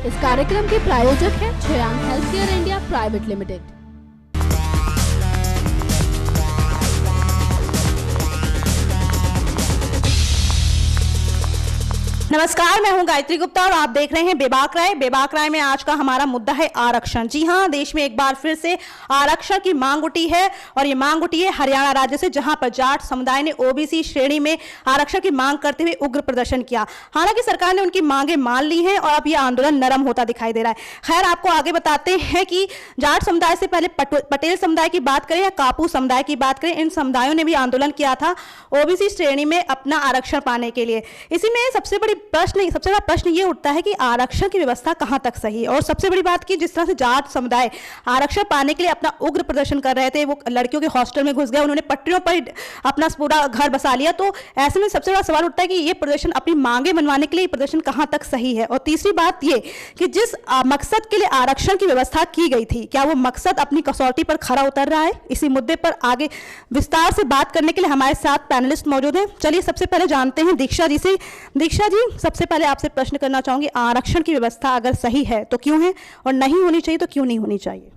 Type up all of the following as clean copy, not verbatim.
इस कार्यक्रम के प्रायोजक हैं श्रेयांग हेल्थकेयर इंडिया प्राइवेट लिमिटेड। नमस्कार, मैं हूं गायत्री गुप्ता और आप देख रहे हैं बेबाक राय। बेबाक राय में आज का हमारा मुद्दा है आरक्षण। जी हां, देश में एक बार फिर से आरक्षण की मांग उठी है और ये मांग उठी है हरियाणा राज्य से, जहां पर जाट समुदाय ने ओबीसी श्रेणी में आरक्षण की मांग करते हुए उग्र प्रदर्शन किया। हालांकि सरकार ने उनकी मांगे मान ली हैं और अब यह आंदोलन नरम होता दिखाई दे रहा है। खैर, आपको आगे बताते हैं कि जाट समुदाय से पहले पटेल समुदाय की बात करें या कापू समुदाय की बात करें, इन समुदायों ने भी आंदोलन किया था ओबीसी श्रेणी में अपना आरक्षण पाने के लिए। इसी में सबसे बड़ा प्रश्न ये उठता है कि आरक्षण की व्यवस्था कहां तक सही है। और सबसे बड़ी बात की, जिस तरह से जाट समुदाय आरक्षण पाने के लिए अपना उग्र प्रदर्शन कर रहे थे, वो लड़कियों के हॉस्टल में घुस गए, उन्होंने पटरियों पर अपना पूरा घर बसा लिया। तो ऐसे में सबसे बड़ा सवाल उठता है कि ये प्रदर्शन, अपनी मांगे मनवाने के लिए प्रदर्शन कहां तक सही है। और तीसरी बात ये कि जिस मकसद के लिए आरक्षण की व्यवस्था की गई थी, क्या वो मकसद अपनी कसौटी पर खरा उतर रहा है। इसी मुद्दे पर आगे विस्तार से बात करने के लिए हमारे साथ पैनलिस्ट मौजूद हैं। चलिए सबसे पहले जानते हैं दीक्षा जी से। दीक्षा जी, सबसे पहले आपसे प्रश्न करना चाहूंगी, आरक्षण की व्यवस्था अगर सही है तो क्यों है, और नहीं होनी चाहिए तो क्यों नहीं होनी चाहिए।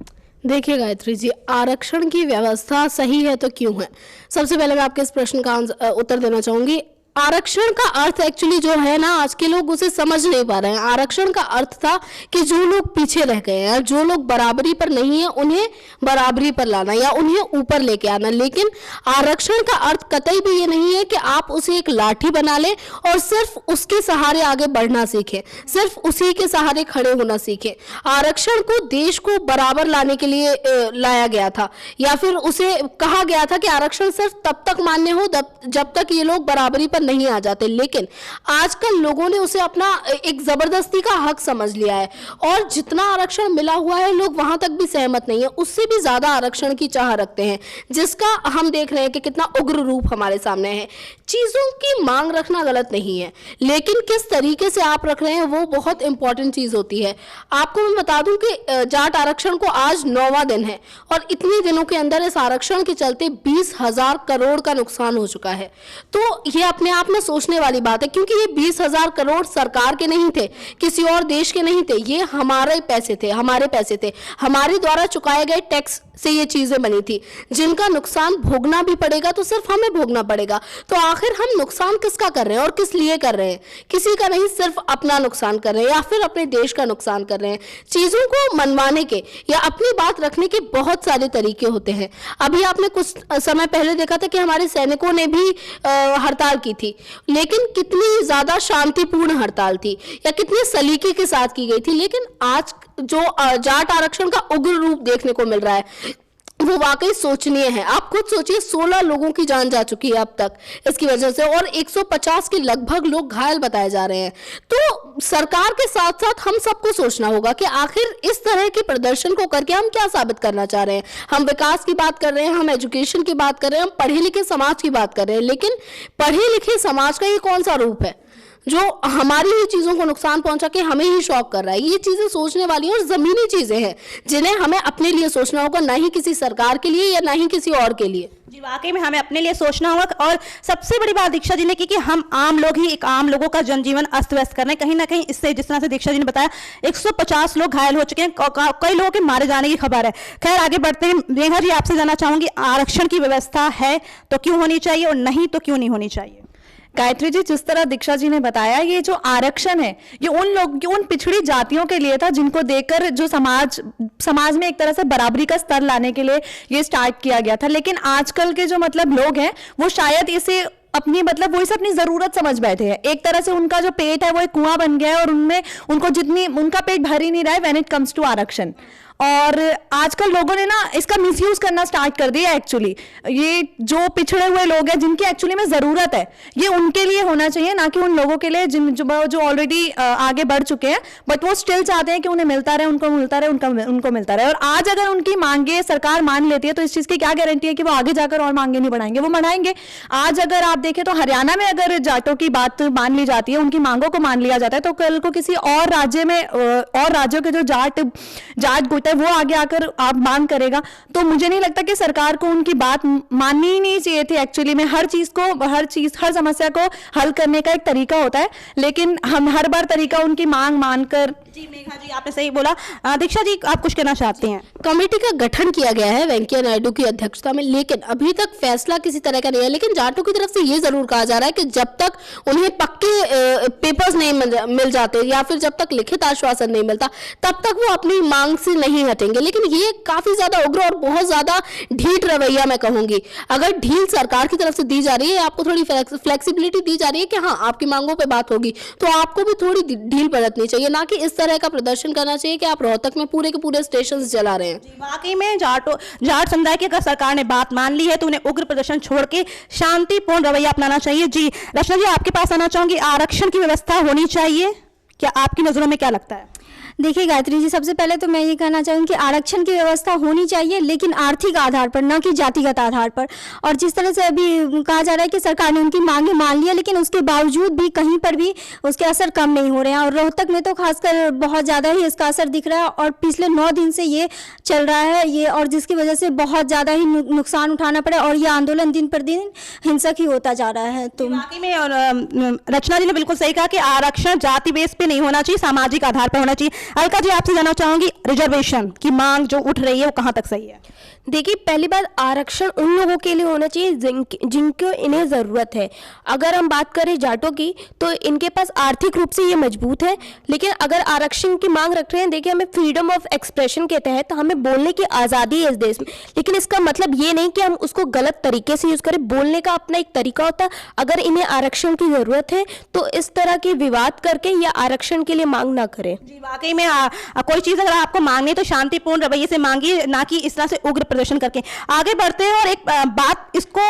देखिए गायत्री जी, आरक्षण की व्यवस्था सही है तो क्यों है। सबसे पहले मैं आपके इस प्रश्न का उत्तर देना चाहूंगी। आरक्षण का अर्थ एक्चुअली जो है ना, आज के लोग उसे समझ नहीं पा रहे हैं। आरक्षण का अर्थ था कि जो लोग पीछे रह गए हैं, जो लोग बराबरी पर नहीं है, उन्हें बराबरी पर लाना या उन्हें ऊपर लेके आना। लेकिन आरक्षण का अर्थ कतई भी ये नहीं है कि आप उसे एक लाठी बना लें और सिर्फ उसके सहारे आगे बढ़ना सीखें, सिर्फ उसी के सहारे खड़े होना सीखें। आरक्षण को देश को बराबर लाने के लिए लाया गया था, या फिर उसे कहा गया था कि आरक्षण सिर्फ तब तक मान्य हो जब तक ये लोग बराबरी पर नहीं आ जाते। लेकिन आजकल लोगों ने उसे अपना एक जबरदस्ती का हक समझ लिया है और जितना आरक्षण मिला हुआ है, लोग वहां तक भी सहमत नहीं है, उससे भी ज्यादा आरक्षण की चाह रखते हैं, जिसका हम देख रहे हैं कि कितना उग्र रूप हमारे सामने है। चीजों की मांग रखना गलत नहीं है, लेकिन किस तरीके से आप रख रहे हैं वो बहुत इंपॉर्टेंट चीज होती है। आपको मैं बता दूं कि जाट आरक्षण को आज 9वां दिन है और इतने दिनों के अंदर इस आरक्षण के चलते 20,000 करोड़ का नुकसान हो चुका है। तो ये अपने आप में सोचने वाली बात है, क्योंकि ये 20,000 करोड़ सरकार के नहीं थे, किसी और देश के नहीं थे, ये हमारे पैसे थे, हमारे द्वारा चुकाए गए टैक्स से ये चीजें बनी थी, जिनका नुकसान भोगना भी पड़ेगा, तो सिर्फ हमें भोगना पड़ेगा। तो आखिर हम नुकसान किसका कर रहे हैं और किस लिए कर रहे हैं? किसी का नहीं, सिर्फ अपना नुकसान कर रहे हैं या फिर अपने देश का नुकसान कर रहे हैं। चीजों को मनवाने के या अपनी बात रखने के बहुत सारे तरीके होते हैं। अभी आपने कुछ समय पहले देखा था कि हमारे सैनिकों ने भी हड़ताल की थी, लेकिन कितनी ज्यादा शांतिपूर्ण हड़ताल थी या कितने सलीके के साथ की गई थी। लेकिन आज जो जाट आरक्षण का उग्र रूप देखने को मिल रहा है, वो वाकई सोचनीय है। आप खुद सोचिए, 16 लोगों की जान जा चुकी है अब तक इसकी वजह से और 150 के लगभग लोग घायल बताए जा रहे हैं। तो सरकार के साथ साथ हम सबको सोचना होगा कि आखिर इस तरह के प्रदर्शन को करके हम क्या साबित करना चाह रहे हैं। हम विकास की बात कर रहे हैं, हम एजुकेशन की बात कर रहे हैं, हम पढ़े लिखे समाज की बात कर रहे हैं, लेकिन पढ़े लिखे समाज का ये कौन सा रूप है जो हमारी ही चीजों को नुकसान पहुंचा के हमें ही शॉक कर रहा है। ये चीजें सोचने वाली और जमीनी चीजें हैं, जिन्हें हमें अपने लिए सोचना होगा, ना ही किसी सरकार के लिए या ना ही किसी और के लिए। जी, वाकई में हमें अपने लिए सोचना होगा। और सबसे बड़ी बात दीक्षा जी ने की कि हम आम लोग ही, एक आम लोगों का जनजीवन अस्त व्यस्त कर रहे हैं। कहीं ना कहीं इससे, जिस तरह से दीक्षा जी ने बताया, 150 लोग घायल हो चुके हैं, कई लोगों के मारे जाने की खबर है। खैर, आगे बढ़ते हैं। मेघा जी, आपसे जानना चाहूंगी, आरक्षण की व्यवस्था है तो क्यों होनी चाहिए और नहीं तो क्यों नहीं होनी चाहिए। गायत्री जी, जिस तरह दीक्षा जी ने बताया, ये जो आरक्षण है ये उन पिछड़ी जातियों के लिए था जिनको देखकर जो समाज में एक तरह से बराबरी का स्तर लाने के लिए ये स्टार्ट किया गया था। लेकिन आजकल के जो लोग हैं, वो शायद इसे अपनी वो इसे अपनी जरूरत समझ बैठे हैं। एक तरह से उनका जो पेट है वो एक कुआं बन गया है और उनमें उनका पेट भर ही नहीं रहा है व्हेन इट कम्स टू आरक्षण। और आजकल लोगों ने ना इसका मिसयूज करना स्टार्ट कर दिया। एक्चुअली ये जो पिछड़े हुए लोग हैं, जिनकी एक्चुअली में जरूरत है, ये उनके लिए होना चाहिए, ना कि उन लोगों के लिए जो ऑलरेडी आगे बढ़ चुके हैं, बट वो स्टिल चाहते हैं कि उन्हें मिलता रहे, उनको मिलता रहे। और आज अगर उनकी मांगे सरकार मान लेती है, तो इस चीज की क्या गारंटी है कि वो आगे जाकर और मांगे नहीं बढ़ाएंगे? वो बढ़ाएंगे। आज अगर आप देखें तो हरियाणा में अगर जाटों की बात मान ली जाती है, उनकी मांगों को मान लिया जाता है, तो कल को किसी और राज्य में और राज्यों के जो जाट गुट है वो आगे आकर आप मांग करेगा। तो मुझे नहीं लगता कि सरकार को उनकी बात माननी ही नहीं चाहिए थी। एक्चुअली में हर समस्या को हल करने का एक तरीका होता है, लेकिन हम हर बार तरीका उनकी मांग मानकर जी मेघा जी, आपने सही बोला। दीक्षा जी, आप कुछ कहना चाहते हैं? कमेटी का गठन किया गया है वेंकैया नायडू की अध्यक्षता में, लेकिन अभी तक फैसला किसी तरह का नहीं है। लेकिन जाटों की तरफ से ये जरूर कहा जा रहा है कि जब तक उन्हें पक्के पेपर्स नहीं मिल जाते या फिर जब तक लिखित आश्वासन नहीं मिलता, तब तक वो अपनी मांग से नहीं हटेंगे। लेकिन ये काफी ज्यादा उग्र और बहुत ज्यादा ढीठ रवैया मैं कहूंगी। अगर ढील सरकार की तरफ से दी जा रही है, आपको थोड़ी फ्लेक्सिबिलिटी दी जा रही है कि हाँ आपकी मांगों पे बात होगी, तो आपको भी थोड़ी ढील बरतनी चाहिए, ना कि इस तरह का प्रदर्शन करना चाहिए कि आप रोहतक में पूरे के पूरे स्टेशन जला रहे हैं। वाकई में जाट समुदाय की अगर सरकार ने बात मान ली है तो उन्हें उग्र प्रदर्शन छोड़ के शांतिपूर्ण रवैया अपनाना चाहिए। जी रचना जी, आपके पास आना चाहूंगी। आरक्षण की व्यवस्था होनी चाहिए क्या, आपकी नजरों में क्या लगता है? देखिए गायत्री जी, सबसे पहले तो मैं ये कहना चाहूँगी कि आरक्षण की व्यवस्था होनी चाहिए, लेकिन आर्थिक आधार पर, न कि जातिगत आधार पर। और जिस तरह से अभी कहा जा रहा है कि सरकार ने उनकी मांगे मान लिया, लेकिन उसके बावजूद भी कहीं पर भी उसके असर कम नहीं हो रहे हैं। और रोहतक में तो खासकर बहुत ज़्यादा ही इसका असर दिख रहा है और पिछले 9 दिन से ये चल रहा है ये, और जिसकी वजह से बहुत ज़्यादा ही नुकसान उठाना पड़ा और ये आंदोलन दिन पर दिन हिंसक ही होता जा रहा है। तो वाकई में और रचना जी ने बिल्कुल सही कहा कि आरक्षण जाति बेस पे नहीं होना चाहिए, सामाजिक आधार पर होना चाहिए। अलका जी, आपसे जानना चाहूंगी, रिजर्वेशन की मांग जो उठ रही है वो कहां तक सही है? देखिए, पहली बात, आरक्षण उन लोगों के लिए होना चाहिए जिनको इन्हें ज़रूरत है। अगर हम बात करें जाटों की, तो इनके पास आर्थिक रूप से ये मजबूत है, लेकिन अगर आरक्षण की मांग रख रहे हैं, देखिए हमें फ्रीडम ऑफ एक्सप्रेशन के तहत हमें बोलने की आज़ादी है इस देश में, लेकिन इसका मतलब ये नहीं कि हम उसको गलत तरीके से यूज़ करें। बोलने का अपना एक तरीका होता है। अगर इन्हें आरक्षण की ज़रूरत है तो इस तरह के विवाद करके या आरक्षण के लिए मांग ना करें। जी वाकई में कोई चीज़ अगर आपको मांगनी है तो शांतिपूर्ण रवैये से मांगिए, ना कि इस तरह से उग्र प्रदर्शन करके। आगे बढ़ते हैं और एक बात, इसको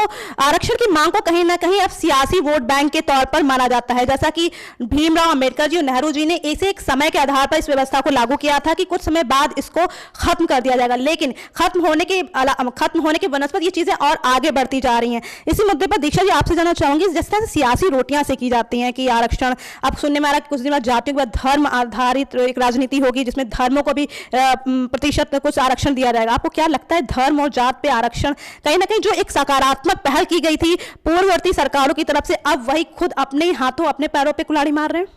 आरक्षण की मांग को कहीं ना कहीं अब सियासी वोट बैंक के तौर पर माना जाता है। जैसा कि भीमराव अंबेडकर जी और नेहरू जी ने इसे एक समय के आधार पर इस व्यवस्था को लागू किया था कि कुछ समय बाद इसको खत्म कर दिया जाएगा, लेकिन खत्म होने के बनस्पत ये चीजें और आगे बढ़ती जा रही हैं। इसी मुद्दे पर दीक्षा जी, आपसे जानना चाहूंगी, जिस तरह से सियासी रोटियां सेकी जाती हैं कि आरक्षण, अब सुनने में आ रहा है कुछ दिन बाद जातियों के बाद धर्म आधारित एक राजनीति होगी जिसमें धर्मों को भी प्रतिशत कुछ आरक्षण दिया जाएगा। आपको क्या लगता है, धर्म और जात पे आरक्षण कहीं ना कहीं जो एक सकारात्मक पहल की गई थी पूर्ववर्ती सरकारों की तरफ से, अब वही खुद अपने हाथों अपने पैरों पे कुल्हाड़ी मार रहे हैं?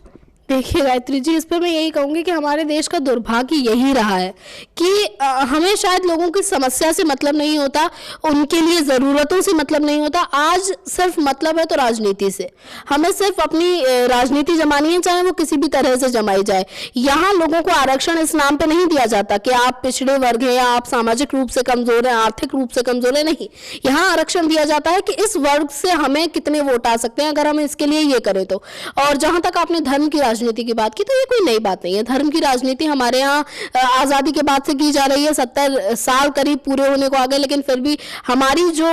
देखिए गायत्री जी, इस पर मैं यही कहूँगी कि हमारे देश का दुर्भाग्य यही रहा है कि हमें शायद लोगों की समस्या से मतलब नहीं होता, उनके लिए ज़रूरतों से मतलब नहीं होता। आज सिर्फ मतलब है तो राजनीति से, हमें सिर्फ अपनी राजनीति जमानी है, चाहे वो किसी भी तरह से जमाई जाए। यहाँ लोगों को आरक्षण इस नाम पे नहीं दिया जाता कि आप पिछड़े वर्ग हैं या आप सामाजिक रूप से कमज़ोर हैं, आर्थिक रूप से कमज़ोर हैं, नहीं। यहाँ आरक्षण दिया जाता है कि इस वर्ग से हमें कितने वोट आ सकते हैं अगर हम इसके लिए ये करें तो। और जहाँ तक आपने धर्म की राजनीति की बात की, तो ये कोई नई बात नहीं है। धर्म की राजनीति हमारे यहाँ आज़ादी के बाद से की जा रही है। 70 साल करीब पूरे होने को आ गए, लेकिन फिर भी हमारी जो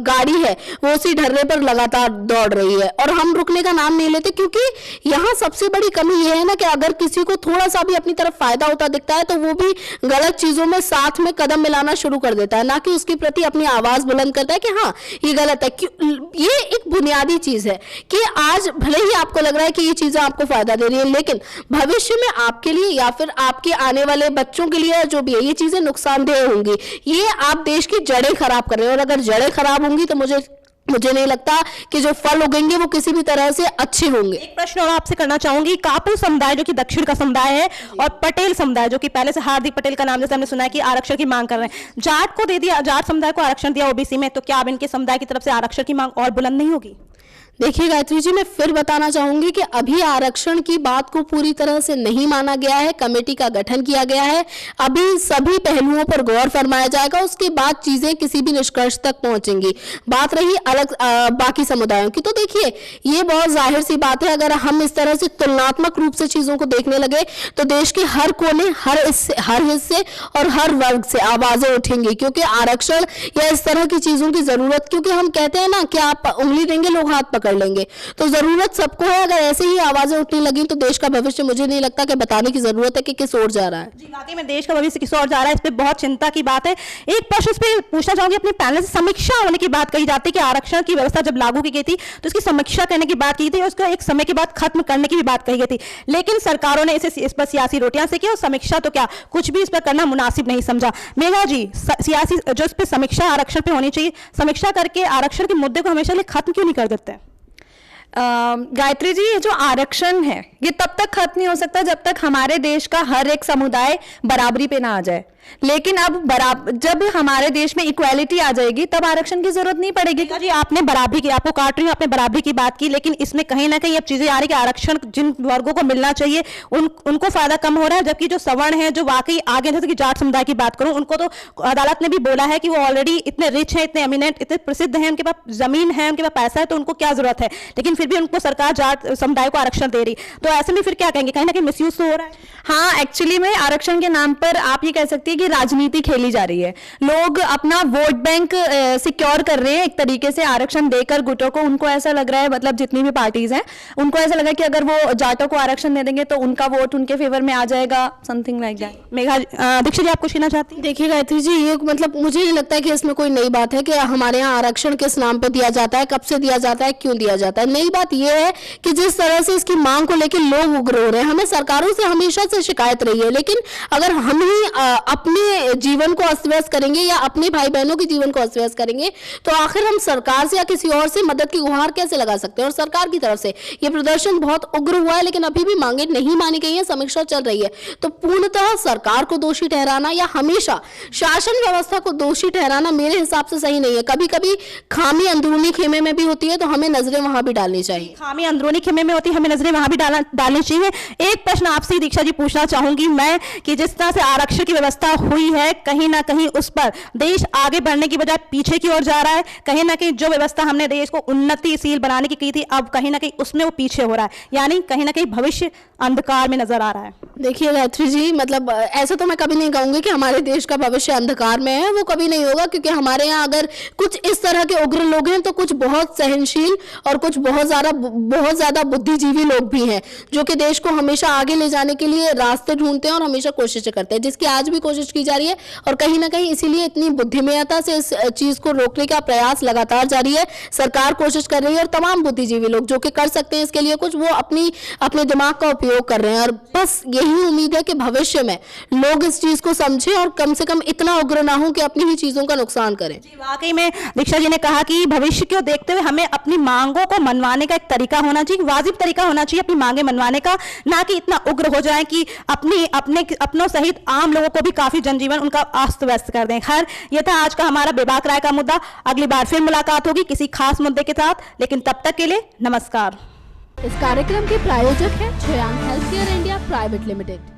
गाड़ी है वो उसी ढर्रे पर लगातार दौड़ रही है और हम रुकने का नाम नहीं लेते, क्योंकि यहाँ सबसे बड़ी कमी ये है ना कि अगर किसी को थोड़ा सा भी अपनी तरफ फायदा होता दिखता है तो वो भी गलत चीजों में साथ में कदम मिलाना शुरू कर देता है, ना कि उसके प्रति अपनी आवाज बुलंद करता है कि हाँ ये गलत है। ये एक बुनियादी चीज है कि आज भले ही आपको लग रहा है कि ये चीजें आपको फायदा दे रही है, लेकिन भविष्य में आपके लिए या फिर आपके आने वाले बच्चों के लिए जो भी है ये चीजें नुकसानदेह होंगी। ये आप देश की जड़ें खराब कर रहे हैं और अगर जड़ें खराब होंगी तो मुझे नहीं लगता कि जो फल उगेंगे वो किसी भी तरह से अच्छे होंगे। एक प्रश्न और आपसे करना चाहूंगी, कापू समुदाय जो कि दक्षिण का समुदाय है और पटेल समुदाय जो कि पहले से हार्दिक पटेल का नाम जैसे हमने सुना है कि आरक्षण की मांग कर रहे हैं, जाट को दे दिया, जाट समुदाय को आरक्षण दिया ओबीसी में, तो क्या अब इनके समुदाय की तरफ से आरक्षण की मांग और बुलंद नहीं होगी? देखिए गायत्री जी, मैं फिर बताना चाहूंगी कि अभी आरक्षण की बात को पूरी तरह से नहीं माना गया है। कमेटी का गठन किया गया है, अभी सभी पहलुओं पर गौर फरमाया जाएगा, उसके बाद चीजें किसी भी निष्कर्ष तक पहुंचेंगी। बात रही अलग बाकी समुदायों की, तो देखिए ये बहुत जाहिर सी बात है, अगर हम इस तरह से तुलनात्मक रूप से चीजों को देखने लगे तो देश के हर कोने, हर हिस्से और हर वर्ग से आवाजें उठेंगी, क्योंकि आरक्षण या इस तरह की चीजों की जरूरत, क्योंकि हम कहते हैं ना कि आप उंगली देंगे लोग हाथ पकड़ लेंगे, तो जरूरत सबको है। अगर ऐसे ही आवाजें उठने लगी तो देश का भविष्य मुझे नहीं लगता कि बताने की जरूरत है कि किस ओर जा रहा है। जी वाकई में देश का भविष्य किस ओर जा रहा है, इस पे बहुत चिंता की बात है। एक प्रश्न इस पे पूछना चाहूंगी, अपने पैनल से समीक्षा होने की बात कही जाती है कि आरक्षण की व्यवस्था जब लागू की गई थी तो इसकी समीक्षा करने की बात की थी और उसका एक समय के बाद खत्म करने की भी बात कही गई थी, लेकिन सरकारों ने इस पर सियासी रोटियां सेकी और समीक्षा तो क्या कुछ भी इस पर करना मुनासिब नहीं समझा। मेघा जी, सियासी जो इस पर समीक्षा आरक्षण पे होनी चाहिए, समीक्षा करके आरक्षण के मुद्दे को हमेशा लिए खत्म क्यों नहीं कर देते? गायत्री जी, ये जो आरक्षण है ये तब तक खत्म नहीं हो सकता जब तक हमारे देश का हर एक समुदाय बराबरी पे ना आ जाए। लेकिन अब जब हमारे देश में इक्वालिटी आ जाएगी तब आरक्षण की जरूरत नहीं पड़ेगी। जी आपने बराबरी की, आपको काट रही हूँ, आपने बराबरी की बात की, लेकिन इसमें कहीं ना कहीं अब चीजें आ रही कि आरक्षण जिन वर्गों को मिलना चाहिए उनको फायदा कम हो रहा है, जबकि जो सवर्ण है, जो वाकई आगे, जैसे कि जाट समुदाय की बात करूं, उनको तो अदालत ने भी बोला है कि वो ऑलरेडी इतने रिच है, इतने एमिनेंट, इतने प्रसिद्ध हैं, उनके पास जमीन है, उनके पास पैसा है, तो उनको क्या जरूरत है, लेकिन फिर भी उनको सरकार जाट समुदाय को आरक्षण दे रही। तो ऐसे में फिर क्या कहेंगे, कहीं ना कहीं मिसयूज तो हो रहा है। हाँ, एक्चुअली में आरक्षण के नाम पर आप ये कह सकती है कि राजनीति खेली जा रही है। लोग अपना वोट बैंक सिक्योर कर रहे हैं एक तरीके से आरक्षण देकर गुटों को। उनको ऐसा लग रहा है, मतलब जितनी भी पार्टीज हैं उनको ऐसा लगा कि अगर वो जाटों को आरक्षण दे देंगे तो उनका वोट उनके फेवर में आ जाएगा, something like that. Megha Dixit ji, आप कुछ कहना चाहती हैं? देखिए गायत्री जी, ये मतलब मुझे नहीं लगता है कि इसमें कोई नई बात है कि हमारे यहाँ आरक्षण किस नाम पे दिया जाता है, कब से दिया जाता है, क्यों दिया जाता है। नई बात ये है कि जिस तरह से इसकी मांग को लेकर लोग उग्र हो रहे हैं, हमें सरकारों से हमेशा से शिकायत रही है, लेकिन अगर हम ही अपने जीवन को अस्त व्यस्त करेंगे या अपने भाई बहनों के जीवन को अस्त व्यस्त करेंगे तो आखिर हम सरकार से या किसी और से मदद की गुहार कैसे लगा सकते हैं। और सरकार की तरफ से ये प्रदर्शन बहुत उग्र हुआ है, लेकिन अभी भी मांगे नहीं मानी गई है, समीक्षा चल रही है। तो पूर्णतः सरकार को दोषी ठहराना या हमेशा शासन व्यवस्था को दोषी ठहराना मेरे हिसाब से सही नहीं है। कभी कभी खामी अंदरूनी खेमे में भी होती है, तो हमें नजरें वहां भी डालनी चाहिए। खामी अंदरूनी खेमे में होती है, हमें नजरें वहां भी डालनी चाहिए। एक प्रश्न आपसे दीक्षा जी पूछना चाहूंगी मैं कि जिस तरह से आरक्षण की व्यवस्था हुई है, कहीं ना कहीं उस पर देश आगे बढ़ने की बजाय पीछे की ओर जा रहा है। कहीं ना कहीं जो व्यवस्था हमने देश को उन्नतिशील बनाने की थी, अब कहीं ना कहीं उसमें वो पीछे हो रहा है, यानी कहीं ना कहीं भविष्य अंधकार में नजर आ रहा है। देखिए गायत्री जी, मतलब ऐसा तो मैं कभी नहीं कहूंगी कि हमारे देश का भविष्य अंधकार में है, वो कभी नहीं होगा, क्योंकि हमारे यहाँ अगर कुछ इस तरह के उग्र लोग हैं तो कुछ बहुत सहनशील और कुछ बहुत ज्यादा बुद्धिजीवी लोग भी हैं, जो कि देश को हमेशा आगे ले जाने के लिए रास्ते ढूंढते हैं और हमेशा कोशिशें करते हैं, जिसकी आज भी कोशिश की जा रही है। और कहीं ना कहीं इसीलिए इतनी बुद्धिमयता से इस चीज को रोकने का प्रयास लगातार जारी है। सरकार कोशिश कर रही है और तमाम बुद्धिजीवी लोग जो कि कर सकते हैं इसके लिए कुछ, वो अपने दिमाग का उपयोग कर रहे हैं। और बस यही उम्मीद है कि भविष्य में लोग इस चीज को समझें और कम से कम इतना उग्र ना हो कि अपनी ही चीजों का नुकसान करें। जी, वाकई में दीक्षा जी ने कहा कि भविष्य को देखते हुए हमें अपनी मांगों को मनवाने का एक तरीका होना चाहिए, वाजिब तरीका होना चाहिए अपनी मांगे मनवाने का, ना कि इतना उग्र हो जाए कि अपनों सहित आम लोगों को भी काफी जनजीवन उनका अस्त व्यस्त कर दें। खैर, यह था आज का हमारा बेबाक राय का मुद्दा। अगली बार फिर मुलाकात होगी किसी खास मुद्दे के साथ, लेकिन तब तक के लिए नमस्कार। इस कार्यक्रम के प्रायोजक है छयान health care India private limited.